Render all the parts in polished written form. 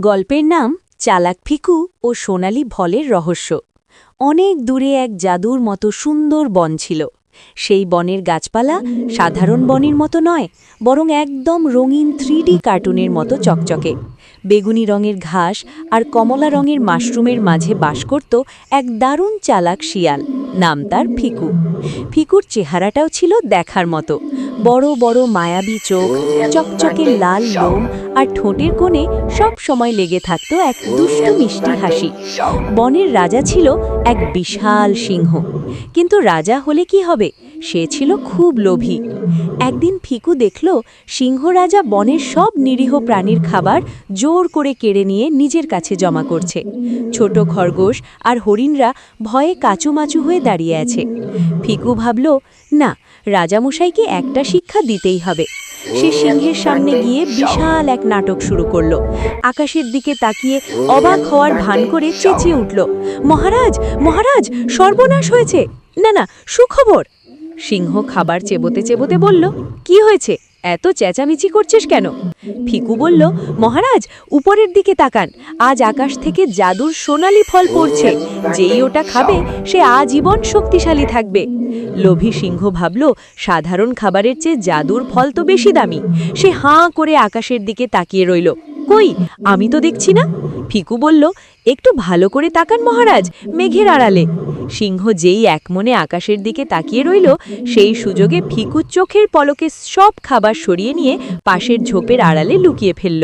গল্পের নাম চালাক ফিকু ও সোনালি ফলের রহস্য। অনেক দূরে এক জাদুর মতো সুন্দর বন ছিল। সেই বনের গাছপালা সাধারণ বনের মতো নয়, বরং একদম রঙিন 3D কার্টুনের মতো চকচকে। বেগুনি রঙের ঘাস আর কমলা রঙের মাশরুমের মাঝে বাস করত এক দারুণ চালাক শিয়াল, নাম তার ফিকু। ফিকুর চেহারাটাও ছিল দেখার মতো, বড় বড় মায়াবী চোখ, চকচকে লাল লোম আর ঠোঁটের কোণে সব সময় লেগে থাকত এক দুষ্টু মিষ্টি হাসি। বনের রাজা ছিল এক বিশাল সিংহ, কিন্তু রাজা হলে কি হবে, সে ছিল খুব লোভী। একদিন ফিকু দেখল সিংহ রাজা বনের সব নিরীহ প্রাণীর খাবার জোর করে কেড়ে নিয়ে নিজের কাছে জমা করছে। ছোট খরগোশ আর হরিণরা ভয়ে কাচুমাচু হয়ে দাঁড়িয়ে আছে। ফিকু ভাবল, না, রাজামশাইকে একটা শিক্ষা দিতেই হবে। সে সিংহের সামনে গিয়ে বিশাল এক নাটক শুরু করল। আকাশের দিকে তাকিয়ে অবাক হওয়ার ভান করে চেঁচিয়ে উঠল, মহারাজ, মহারাজ, সর্বনাশ হয়েছে! না না, সুখবর! সিংহ খাবার চেবোতে চেবোতে বলল, কি হয়েছে? এত চেঁচামেচি করছিস কেন? ফিকু বলল, মহারাজ, উপরের দিকে তাকান, আজ আকাশ থেকে জাদুর সোনালি ফল পড়ছে। যেই ওটা খাবে সে আজীবন শক্তিশালী থাকবে। লোভী সিংহ ভাবল, সাধারণ খাবারের চেয়ে জাদুর ফল তো বেশি দামি। সে হাঁ করে আকাশের দিকে তাকিয়ে রইল। কই, আমি তো দেখছি না। ফিকু বলল, একটু ভালো করে তাকান মহারাজ, মেঘের আড়ালে। সিংহ যেই একমনে আকাশের দিকে তাকিয়ে রইল, সেই সুযোগে ফিকুর চোখের পলকে সব খাবার সরিয়ে নিয়ে পাশের ঝোপের আড়ালে লুকিয়ে ফেলল।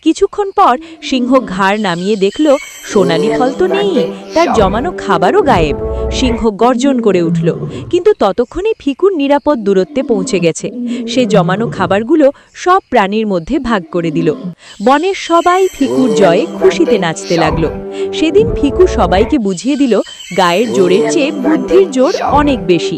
কিছুক্ষণ পর সিংহ ঘাড় নামিয়ে দেখল, সোনালি ফল তো নেই, তার জমানো খাবারও গায়েব। সিংহ গর্জন করে উঠল, কিন্তু ততক্ষণে ফিকুর নিরাপদ দূরত্বে পৌঁছে গেছে। সে জমানো খাবারগুলো সব প্রাণীর মধ্যে ভাগ করে দিল। বনের সবাই ফিকুর জয়ে খুশিতে নাচতে লাগল। সেদিন ফিকু সবাইকে বুঝিয়ে দিল, গায়ের জোরের চেয়ে বুদ্ধির জোর অনেক বেশি।